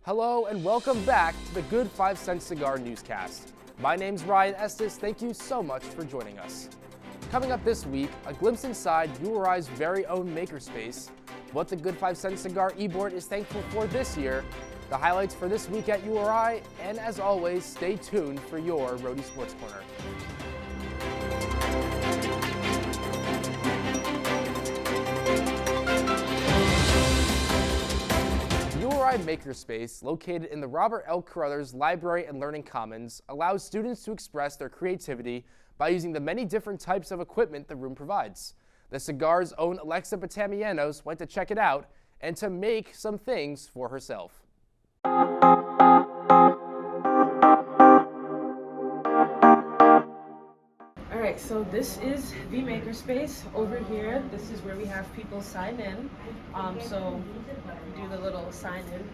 Hello and welcome back to the Good 5 Cent Cigar Newscast. My name's Ryan Estus. Thank you so much for joining us. Coming up this week, a glimpse inside URI's very own Makerspace, what the Good 5 Cent Cigar E-board is thankful for this year, the highlights for this week at URI, and as always, stay tuned for your Rhody Sports Corner. URI Makerspace, located in the Robert L. Carruthers Library and Learning Commons, allows students to express their creativity by using the many different types of equipment the room provides. The Cigar's own Alexa Potamianos went to check it out and to make some things for herself. Alright, so this is the Makerspace. Over here, this is where we have people sign in. So do the little sign in.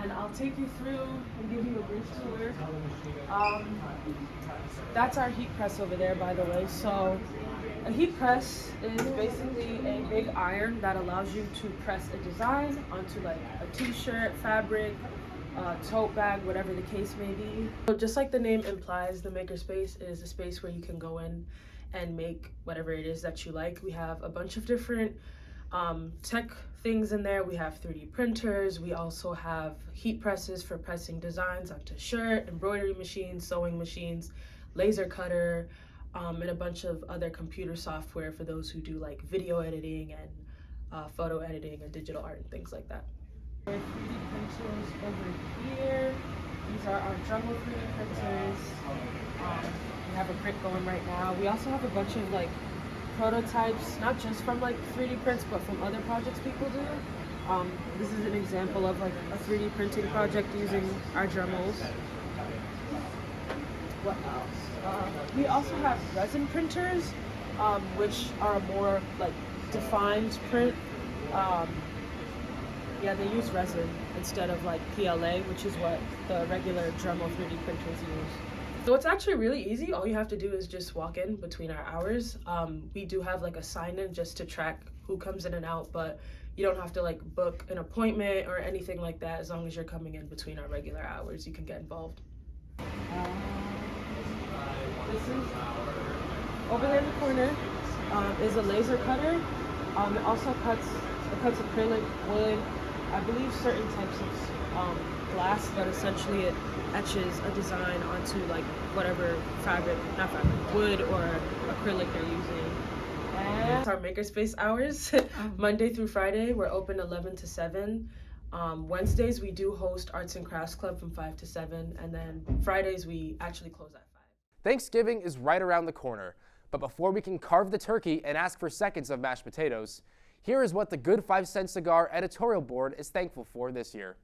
And I'll take you through and give you a brief tour. That's our heat press over there, by the way. So a heat press is basically a big iron that allows you to press a design onto like a t-shirt, fabric, tote bag, whatever the case may be. So just like the name implies, the Makerspace is a space where you can go in and make whatever it is that you like. We have a bunch of different tech things in there. We have 3D printers. We also have heat presses for pressing designs onto shirt, embroidery machines, sewing machines, laser cutter, and a bunch of other computer software for those who do like video editing and photo editing and digital art and things like that. 3D printers over here. These are our Dremel 3D printers. We have a print going right now. We also have a bunch of like prototypes, not just from like 3D prints, but from other projects people do. This is an example of like a 3D printing project using our Dremels. What else? We also have resin printers, which are a more like defined print. Yeah, they use resin instead of like PLA, which is what the regular Dremel 3D printers use. So it's actually really easy. All you have to do is just walk in between our hours. We do have like a sign-in just to track who comes in and out, but you don't have to like book an appointment or anything like that. As long as you're coming in between our regular hours, you can get involved. This is over there in the corner is a laser cutter. It also cuts acrylic, wood, I believe certain types of glass, but essentially it etches a design onto like whatever wood or acrylic they're using. And our Makerspace hours, Monday through Friday, we're open 11 to 7. Wednesdays we do host Arts and Crafts Club from 5 to 7, and then Fridays we actually close at 5. Thanksgiving is right around the corner, but before we can carve the turkey and ask for seconds of mashed potatoes, here is what the Good 5 Cent Cigar editorial board is thankful for this year.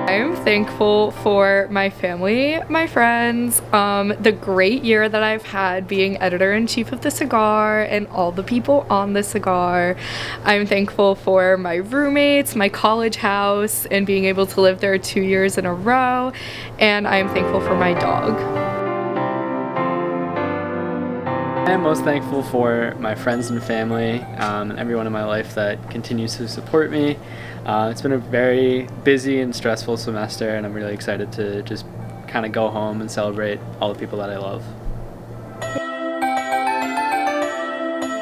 I'm thankful for my family, my friends, the great year that I've had being editor-in-chief of the Cigar and all the people on the Cigar. I'm thankful for my roommates, my college house, and being able to live there 2 years in a row. And I'm thankful for my dog. I am most thankful for my friends and family and everyone in my life that continues to support me. It's been a very busy and stressful semester, and I'm really excited to just kind of go home and celebrate all the people that I love.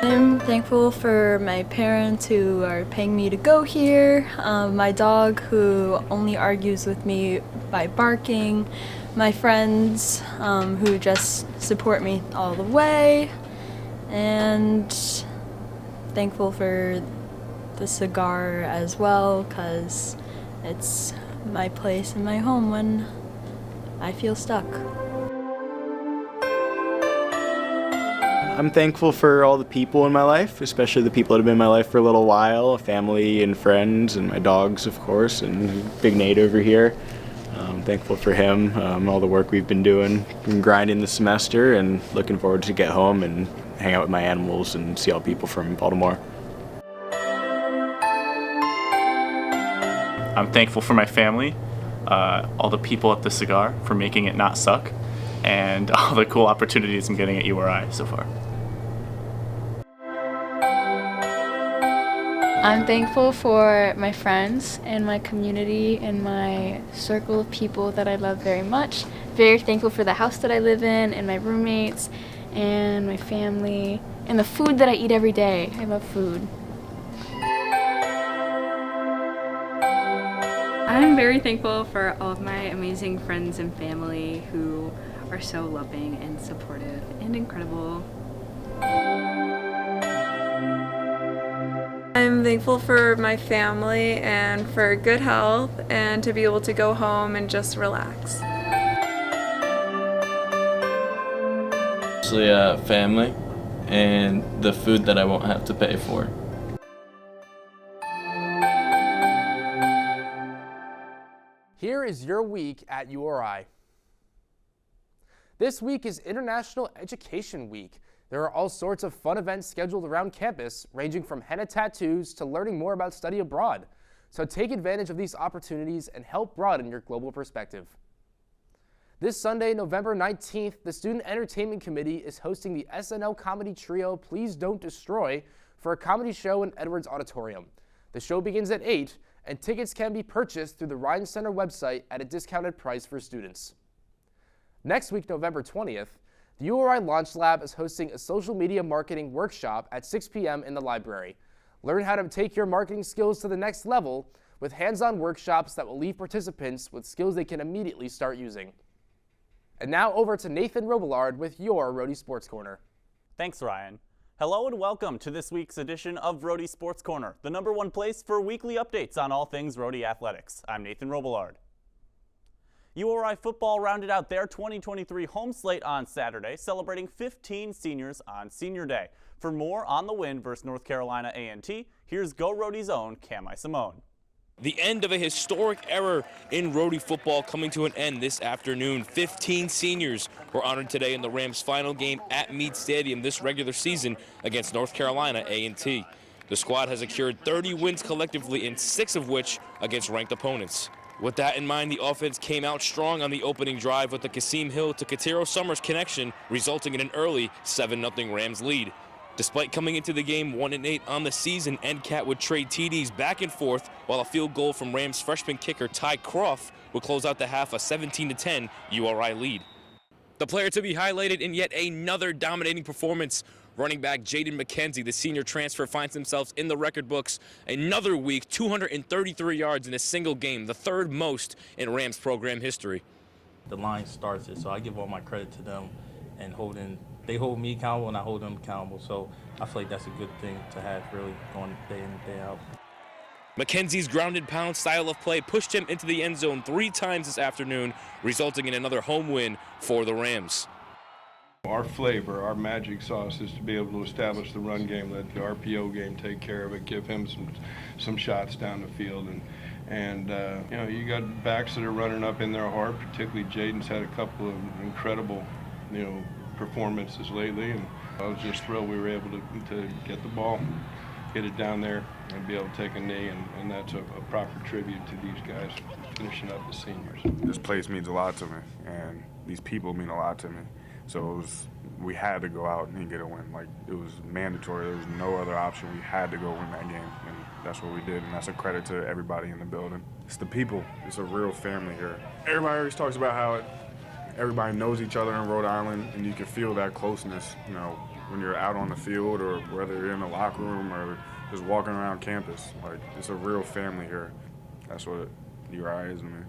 I'm thankful for my parents who are paying me to go here, my dog who only argues with me by barking, my friends who just support me all the way, and thankful for the Cigar as well, because it's my place and my home when I feel stuck. I'm thankful for all the people in my life, especially the people that have been in my life for a little while, family and friends, and my dogs, of course, and Big Nate over here. I'm thankful for him, all the work we've been doing, been grinding the semester, and looking forward to get home and hang out with my animals and see all the people from Baltimore. I'm thankful for my family, all the people at the Cigar for making it not suck, and all the cool opportunities I'm getting at URI so far. I'm thankful for my friends and my community and my circle of people that I love very much. Very thankful for the house that I live in and my roommates and my family and the food that I eat every day. I love food. I'm very thankful for all of my amazing friends and family who are so loving and supportive and incredible. I'm thankful for my family and for good health and to be able to go home and just relax. Actually, family and the food that I won't have to pay for. Here is your week at URI. This week is International Education Week. There are all sorts of fun events scheduled around campus, ranging from henna tattoos to learning more about study abroad. So take advantage of these opportunities and help broaden your global perspective. This Sunday, November 19th, the Student Entertainment Committee is hosting the SNL comedy trio Please Don't Destroy for a comedy show in Edwards Auditorium. The show begins at 8, and tickets can be purchased through the Ryan Center website at a discounted price for students. Next week, November 20th, the URI Launch Lab is hosting a social media marketing workshop at 6 p.m. in the library. Learn how to take your marketing skills to the next level with hands-on workshops that will leave participants with skills they can immediately start using. And now over to Nathan Robillard with your Rhody Sports Corner. Thanks, Ryan. Hello and welcome to this week's edition of Rhody Sports Corner, the #1 place for weekly updates on all things Rhody athletics. I'm Nathan Robillard. URI football rounded out their 2023 home slate on Saturday, celebrating 15 seniors on Senior Day. For more on the win versus North Carolina A&T, here's Go Rhody's own Cam Iasimone. The end of a historic era in Rhody football coming to an end this afternoon. 15 seniors were honored today in the Rams' final game at Meade Stadium this regular season against North Carolina A&T. The squad has secured 30 wins collectively, and 6 of which against ranked opponents. With that in mind, the offense came out strong on the opening drive with the Kasim Hill to Katero Summers connection, resulting in an early 7-0 Rams lead. Despite coming into the game 1-8 on the season, NCAT would trade TDs back and forth, while a field goal from Rams freshman kicker Ty Croft would close out the half a 17-10 URI lead. The player to be highlighted in yet another dominating performance, running back Jaden McKenzie, the senior transfer, finds himself in the record books another week, 233 yards in a single game, the third most in Rams program history. The line starts it, so I give all my credit to them and they hold me accountable and I hold them accountable. So I feel like that's a good thing to have really going day in and day out. McKenzie's grounded pound style of play pushed him into the end zone 3 times this afternoon, resulting in another home win for the Rams. Our flavor, our magic sauce is to be able to establish the run game, let the RPO game take care of it, give him some shots down the field. And you know, you got backs that are running up in their heart, particularly Jaden's had a couple of incredible, you know, performances lately, and I was just thrilled we were able to get the ball, get it down there, and be able to take a knee, and that's a proper tribute to these guys finishing up the seniors. This place means a lot to me, and these people mean a lot to me. So we had to go out and get a win. Like, it was mandatory. There was no other option. We had to go win that game, and that's what we did, and that's a credit to everybody in the building. It's the people. It's a real family here. Everybody always talks about how everybody knows each other in Rhode Island, and you can feel that closeness, you know, when you're out on the field or whether you're in the locker room or just walking around campus. Like, it's a real family here. That's what URI is to me.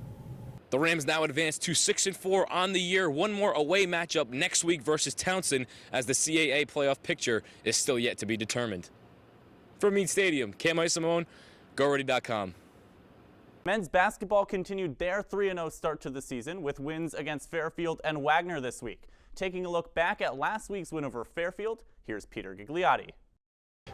The Rams now advance to 6-4 on the year. One more away matchup next week versus Townsend, as the CAA playoff picture is still yet to be determined. From Meade Stadium, Cam Iasimone, GoRhody.com. Men's basketball continued their 3-0 start to the season with wins against Fairfield and Wagner this week. Taking a look back at last week's win over Fairfield, here's Peter Gigliotti.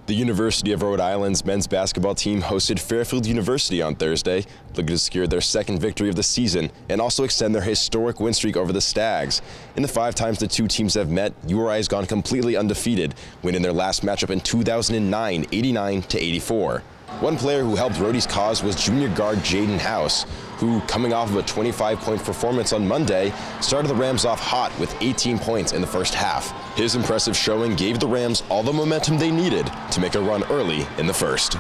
The University of Rhode Island's men's basketball team hosted Fairfield University on Thursday, looking to secure their second victory of the season and also extend their historic win streak over the Stags. In the 5 times the two teams have met, URI has gone completely undefeated, winning their last matchup in 2009, 89-84. One player who helped Rhody's cause was junior guard Jaden House, who, coming off of a 25-point performance on Monday, started the Rams off hot with 18 points in the first half. His impressive showing gave the Rams all the momentum they needed to make a run early in the first.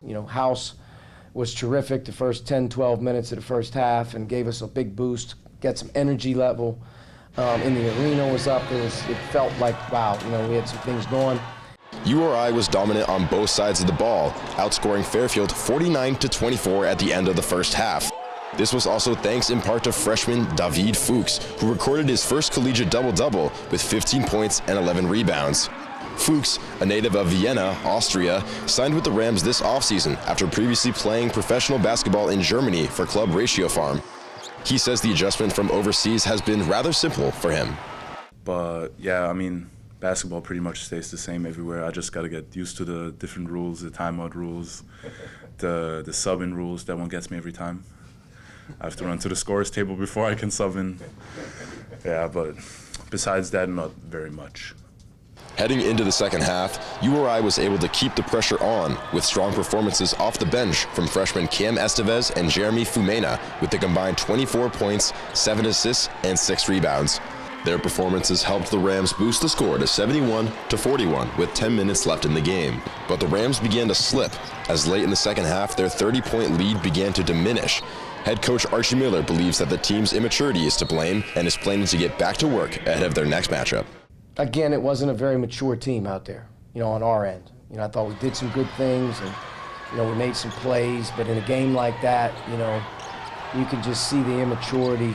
You know, House was terrific the first 10, 12 minutes of the first half and gave us a big boost, get some energy level. In the arena was up. It felt like, wow, you know, we had some things going. URI was dominant on both sides of the ball, outscoring Fairfield 49-24 at the end of the first half. This was also thanks in part to freshman David Fuchs, who recorded his first collegiate double-double with 15 points and 11 rebounds. Fuchs, a native of Vienna, Austria, signed with the Rams this offseason after previously playing professional basketball in Germany for Club Ratio Farm. He says the adjustment from overseas has been rather simple for him. But yeah, I mean, basketball pretty much stays the same everywhere. I just got to get used to the different rules, the timeout rules, the sub-in rules. That one gets me every time. I have to run to the scorers table before I can sub in. Yeah, but besides that, not very much. Heading into the second half, URI was able to keep the pressure on with strong performances off the bench from freshmen Cam Estevez and Jeremy Fumena with a combined 24 points, 7 assists, and 6 rebounds. Their performances helped the Rams boost the score to 71-41 with 10 minutes left in the game. But the Rams began to slip as late in the second half their 30-point lead began to diminish. Head coach Archie Miller believes that the team's immaturity is to blame and is planning to get back to work ahead of their next matchup. Again, it wasn't a very mature team out there, you know, on our end. You know, I thought we did some good things and, you know, we made some plays, but in a game like that, you know, you can just see the immaturity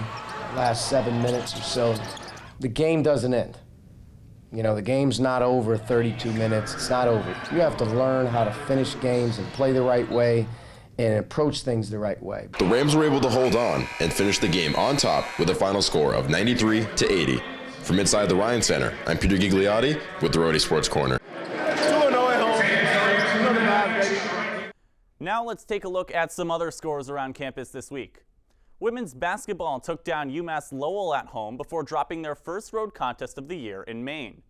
last 7 minutes or so. The game doesn't end. You know, the game's not over 32 minutes. It's not over. You have to learn how to finish games and play the right way and approach things the right way. The Rams were able to hold on and finish the game on top with a final score of 93-80. From inside the Ryan Center, I'm Peter Gigliotti with the Rhody Sports Corner. Now let's take a look at some other scores around campus this week. Women's basketball took down UMass Lowell at home before dropping their first road contest of the year in Maine.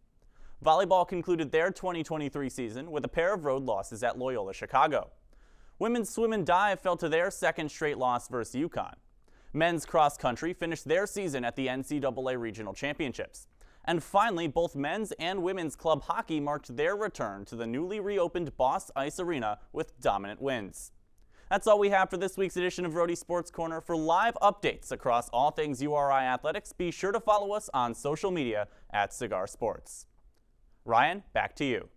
Volleyball concluded their 2023 season with a pair of road losses at Loyola Chicago. Women's swim and dive fell to their second straight loss versus UConn. Men's cross country finished their season at the NCAA Regional Championships. And finally, both men's and women's club hockey marked their return to the newly reopened Boss Ice Arena with dominant wins. That's all we have for this week's edition of Rhody Sports Corner. For live updates across all things URI athletics, be sure to follow us on social media at Cigar Sports. Ryan, back to you.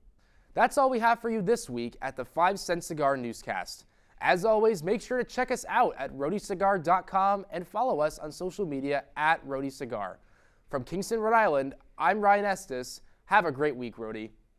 That's all we have for you this week at the 5 Cent Cigar Newscast. As always, make sure to check us out at rhodycigar.com and follow us on social media at Rhody Cigar. From Kingston, Rhode Island, I'm Ryan Estus. Have a great week, Rhody.